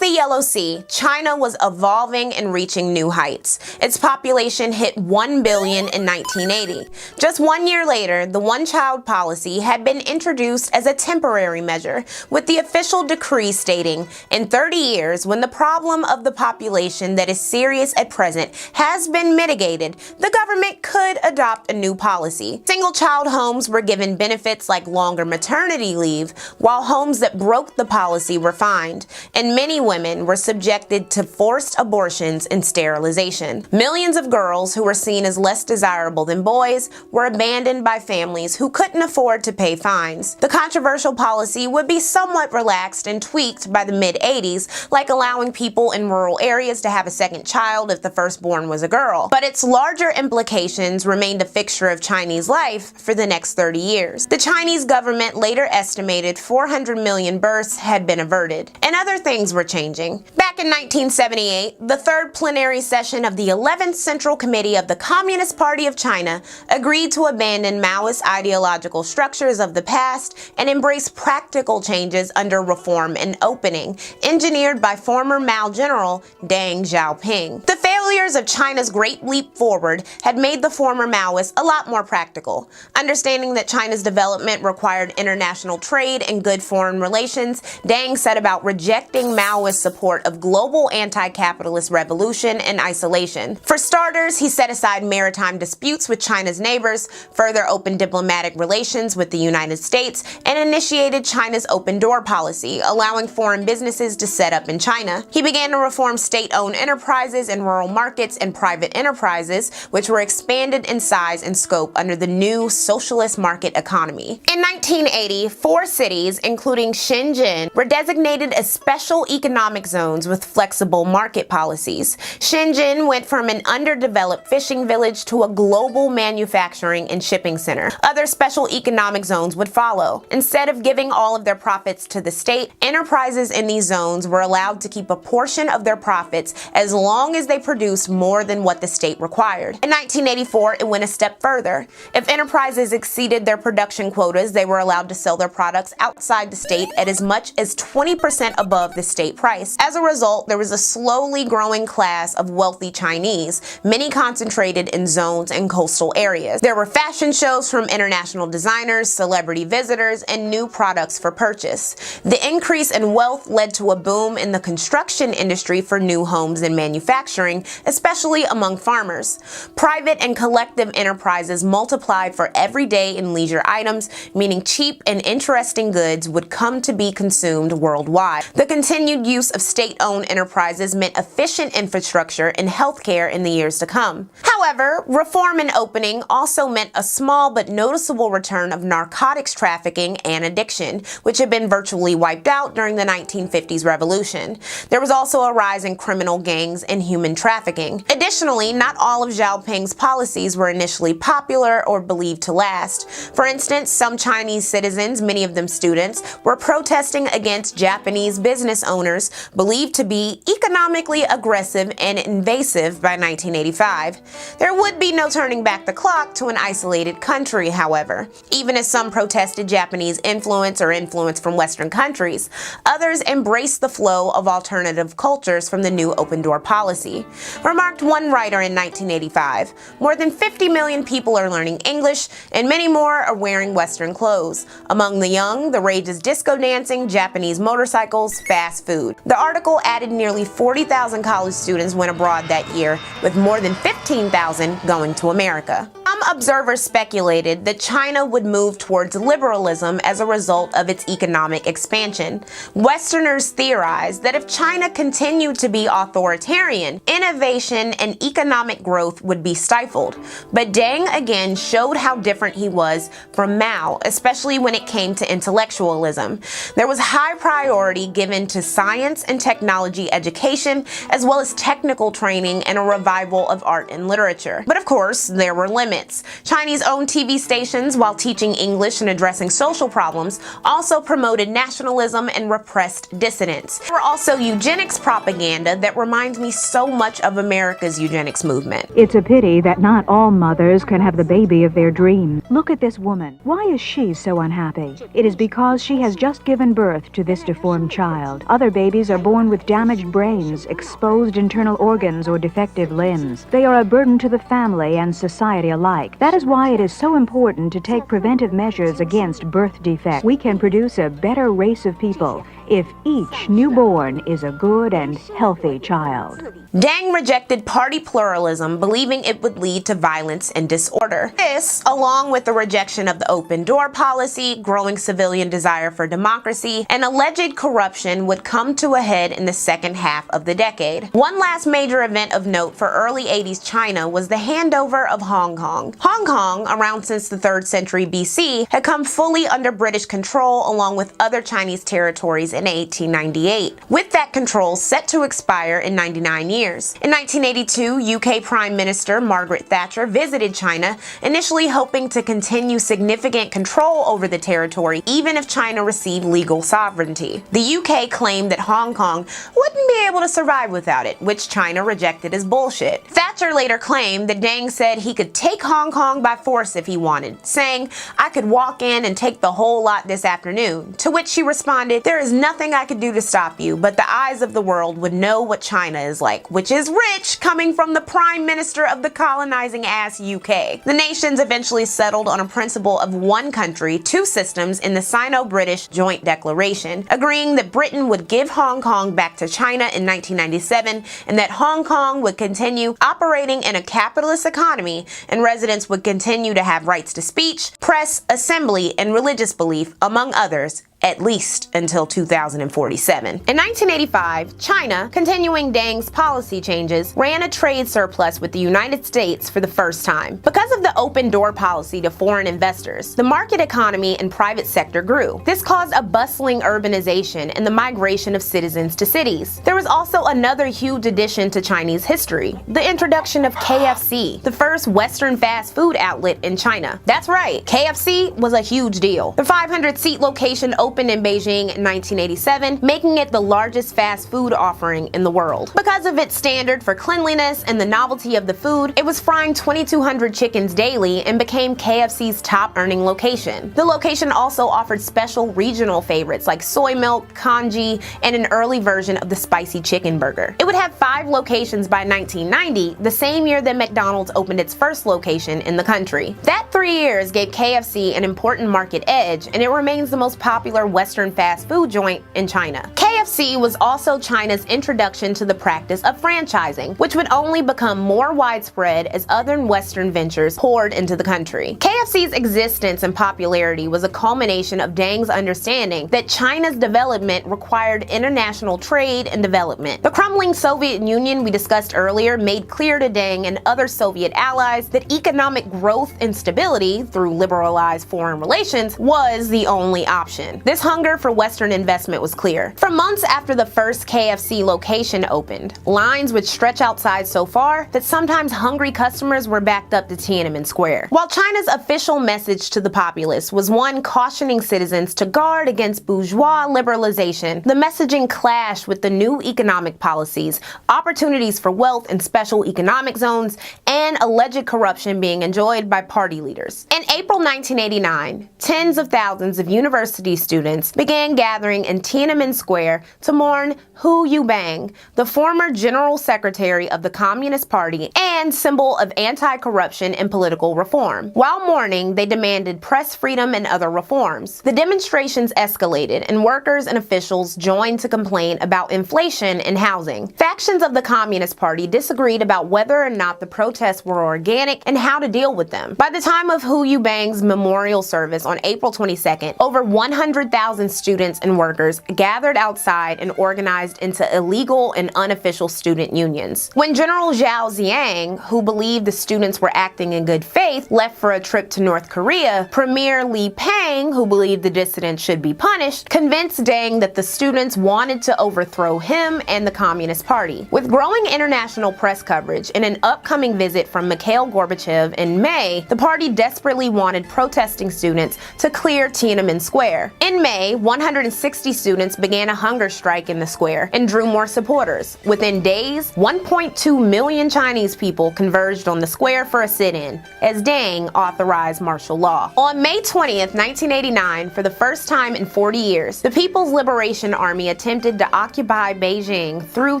the Yellow Sea, China was evolving and reaching new heights. Its population hit 1 billion in 1980. Just 1 year later, the one-child policy had been introduced as a temporary measure, with the official decree stating, in 30 years, when the problem of the population that is serious at present has been mitigated, the government could adopt a new policy. Single-child homes were given benefits like longer maternity leave, while homes that broke the policy were fined, and many women were subjected to forced abortions and sterilization. Millions of girls who were seen as less desirable than boys were abandoned by families who couldn't afford to pay fines. The controversial policy would be somewhat relaxed and tweaked by the mid-80s, like allowing people in rural areas to have a second child if the firstborn was a girl. But its larger implications remained a fixture of Chinese life for the next 30 years. The Chinese government later estimated 400 million births had been averted. And other things were changing. Back in 1978, the third plenary session of the 11th Central Committee of the Communist Party of China agreed to abandon Maoist ideological structures of the past and embrace practical changes under reform and opening, engineered by former Mao General Deng Xiaoping. The failures of China's Great Leap Forward had made the former Maoists a lot more practical. Understanding that China's development required international trade and good foreign relations, Deng set about rejecting Maoist support of global anti-capitalist revolution and isolation. For starters, he set aside maritime disputes with China's neighbors, further opened diplomatic relations with the United States, and initiated China's open door policy, allowing foreign businesses to set up in China. He began to reform state-owned enterprises in rural markets and private enterprises, which were expanded in size and scope under the new socialist market economy. In 1980, 4 cities, including Shenzhen, were designated as special economic zones with flexible market policies. Shenzhen went from an underdeveloped fishing village to a global manufacturing and shipping center. Other special economic zones would follow. Instead of giving all of their profits to the state, enterprises in these zones were allowed to keep a portion of their profits as long as they produced more than what the state required. In 1984, it went a step further. If enterprises exceeded their production quotas, they were allowed to sell their products outside the state at as much as 20% above the state price. As a result, there was a slowly growing class of wealthy Chinese, many concentrated in zones and coastal areas. There were fashion shows from international designers, celebrity visitors, and new products for purchase. The increase in wealth led to a boom in the construction industry for new homes and manufacturing, especially among farmers. Private and collective enterprises multiplied for everyday and leisure items, meaning cheap and interesting goods would come to be consumed worldwide. The continued use of state-owned enterprises meant efficient infrastructure and healthcare in the years to come. However, reform and opening also meant a small but noticeable return of narcotics trafficking and addiction, which had been virtually wiped out during the 1950s revolution. There was also a rise in criminal gangs and human trafficking. Additionally, not all of Xiaoping's policies were initially popular or believed to last. For instance, some Chinese citizens, many of them students, were protesting against Japanese business owners believed to be economically aggressive and invasive by 1985. There would be no turning back the clock to an isolated country, however. Even as some protested Japanese influence or influence from Western countries, others embraced the flow of alternative cultures from the new open door policy. Remarked one writer in 1985, more than 50 million people are learning English, and many more are wearing Western clothes. Among the young, the rage is disco dancing, Japanese motorcycles, fast food. The article added nearly 40,000 college students went abroad that year, with more than 15,000 going to America. Some observers speculated that China would move towards liberalism as a result of its economic expansion. Westerners theorized that if China continued to be authoritarian, innovation and economic growth would be stifled. But Deng again showed how different he was from Mao, especially when it came to intellectualism. There was high priority given to science and technology education, as well as technical training and a revival of art and literature. But of course, there were limits. rights. Chinese-owned TV stations, while teaching English and addressing social problems, also promoted nationalism and repressed dissidents. There were also eugenics propaganda that reminds me so much of America's eugenics movement. It's a pity that not all mothers can have the baby of their dreams. Look at this woman. Why is she so unhappy? It is because she has just given birth to this deformed child. Other babies are born with damaged brains, exposed internal organs, or defective limbs. They are a burden to the family and society alike. That is why it is so important to take preventive measures against birth defects. We can produce a better race of people if each newborn is a good and healthy child. Deng rejected party pluralism, believing it would lead to violence and disorder. This, along with the rejection of the open door policy, growing civilian desire for democracy, and alleged corruption, would come to a head in the second half of the decade. One last major event of note for early 80s China was the handover of Hong Kong. Hong Kong, around since the 3rd century BC, had come fully under British control along with other Chinese territories in 1898, with that control set to expire in 99 years. In 1982, UK Prime Minister Margaret Thatcher visited China, initially hoping to continue significant control over the territory even if China received legal sovereignty. The UK claimed that Hong Kong wouldn't be able to survive without it, which China rejected as bullshit. Thatcher later claimed that Deng said he could take Hong Kong by force if he wanted, saying, "I could walk in and take the whole lot this afternoon," to which she responded, "There is nothing I could do to stop you, but the eyes of the world would know what China is like," which is rich coming from the Prime Minister of the colonizing ass UK. The nations eventually settled on a principle of one country, two systems in the Sino-British Joint Declaration, agreeing that Britain would give Hong Kong back to China in 1997 and that Hong Kong would continue operating in a capitalist economy and residents would continue to have rights to speech, press, assembly, and religious belief, among others, at least until 2047. In 1985, China, continuing Deng's policy changes, ran a trade surplus with the United States for the first time. Because of the open door policy to foreign investors, the market economy and private sector grew. This caused a bustling urbanization and the migration of citizens to cities. There was also another huge addition to Chinese history, the introduction of KFC, the first Western fast food outlet in China. That's right, KFC was a huge deal. The 500-seat location opened in Beijing in 1987, making it the largest fast food offering in the world. Because of its standard for cleanliness and the novelty of the food, it was frying 2,200 chickens daily and became KFC's top-earning location. The location also offered special regional favorites like soy milk, congee, and an early version of the spicy chicken burger. It would have 5 locations by 1990, the same year that McDonald's opened its first location in the country. That 3 years gave KFC an important market edge, and it remains the most popular Western fast food joint in China. KFC was also China's introduction to the practice of franchising, which would only become more widespread as other Western ventures poured into the country. KFC's existence and popularity was a culmination of Deng's understanding that China's development required international trade and development. The crumbling Soviet Union we discussed earlier made clear to Deng and other Soviet allies that economic growth and stability through liberalized foreign relations was the only option. This hunger for Western investment was clear. For months after the first KFC location opened, lines would stretch outside so far that sometimes hungry customers were backed up to Tiananmen Square. While China's official message to the populace was one cautioning citizens to guard against bourgeois liberalization, the messaging clashed with the new economic policies, opportunities for wealth in special economic zones, and alleged corruption being enjoyed by party leaders. In April 1989, tens of thousands of university students began gathering in Tiananmen Square to mourn Hu Yubang, the former general secretary of the Communist Party and symbol of anti-corruption and political reform. While mourning, they demanded press freedom and other reforms. The demonstrations escalated, and workers and officials joined to complain about inflation and housing. Factions of the Communist Party disagreed about whether or not the protests were organic and how to deal with them. By the time of Hu Yubang's memorial service on April 22nd, over 100,000 100,000 students and workers gathered outside and organized into illegal and unofficial student unions. When General Zhao Ziyang, who believed the students were acting in good faith, left for a trip to North Korea, Premier Li Peng, who believed the dissidents should be punished, convinced Deng that the students wanted to overthrow him and the Communist Party. With growing international press coverage and an upcoming visit from Mikhail Gorbachev in May, the party desperately wanted protesting students to clear Tiananmen Square. In May, 160 students began a hunger strike in the square and drew more supporters. Within days, 1.2 million Chinese people converged on the square for a sit-in, as Deng authorized martial law. On May 20th, 1989, for the first time in 40 years, the People's Liberation Army attempted to occupy Beijing through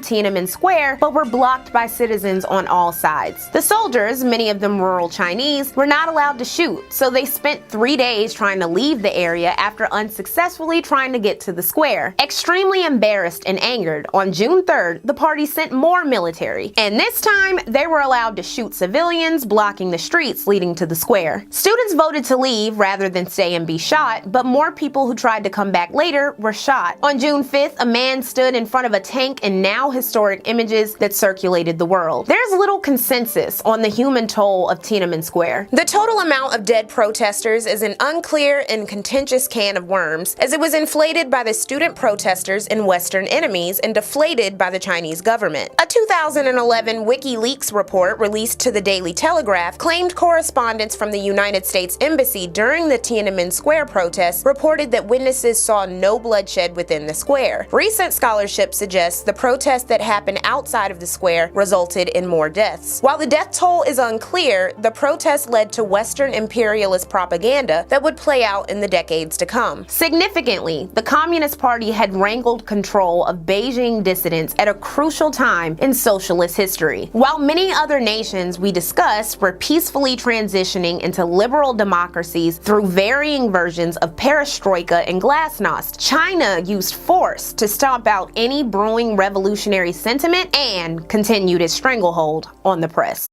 Tiananmen Square, but were blocked by citizens on all sides. The soldiers, many of them rural Chinese, were not allowed to shoot, so they spent 3 days trying to leave the area after unsuccessfully trying to get to the square. Extremely embarrassed and angered, on June 3rd, the party sent more military, and this time they were allowed to shoot civilians, blocking the streets leading to the square. Students voted to leave rather than stay and be shot, but more people who tried to come back later were shot. On June 5th, a man stood in front of a tank in now historic images that circulated the world. There's little consensus on the human toll of Tiananmen Square. The total amount of dead protesters is an unclear and contentious can of worms, as it was inflated by the student protesters and Western enemies and deflated by the Chinese government. A 2011 WikiLeaks report released to the Daily Telegraph claimed correspondents from the United States Embassy during the Tiananmen Square protests reported that witnesses saw no bloodshed within the square. Recent scholarship suggests the protests that happened outside of the square resulted in more deaths. While the death toll is unclear, the protests led to Western imperialist propaganda that would play out in the decades to come. Significantly, the Communist Party had wrangled control of Beijing dissidents at a crucial time in socialist history. While many other nations we discussed were peacefully transitioning into liberal democracies through varying versions of perestroika and glasnost, China used force to stomp out any brewing revolutionary sentiment and continued its stranglehold on the press.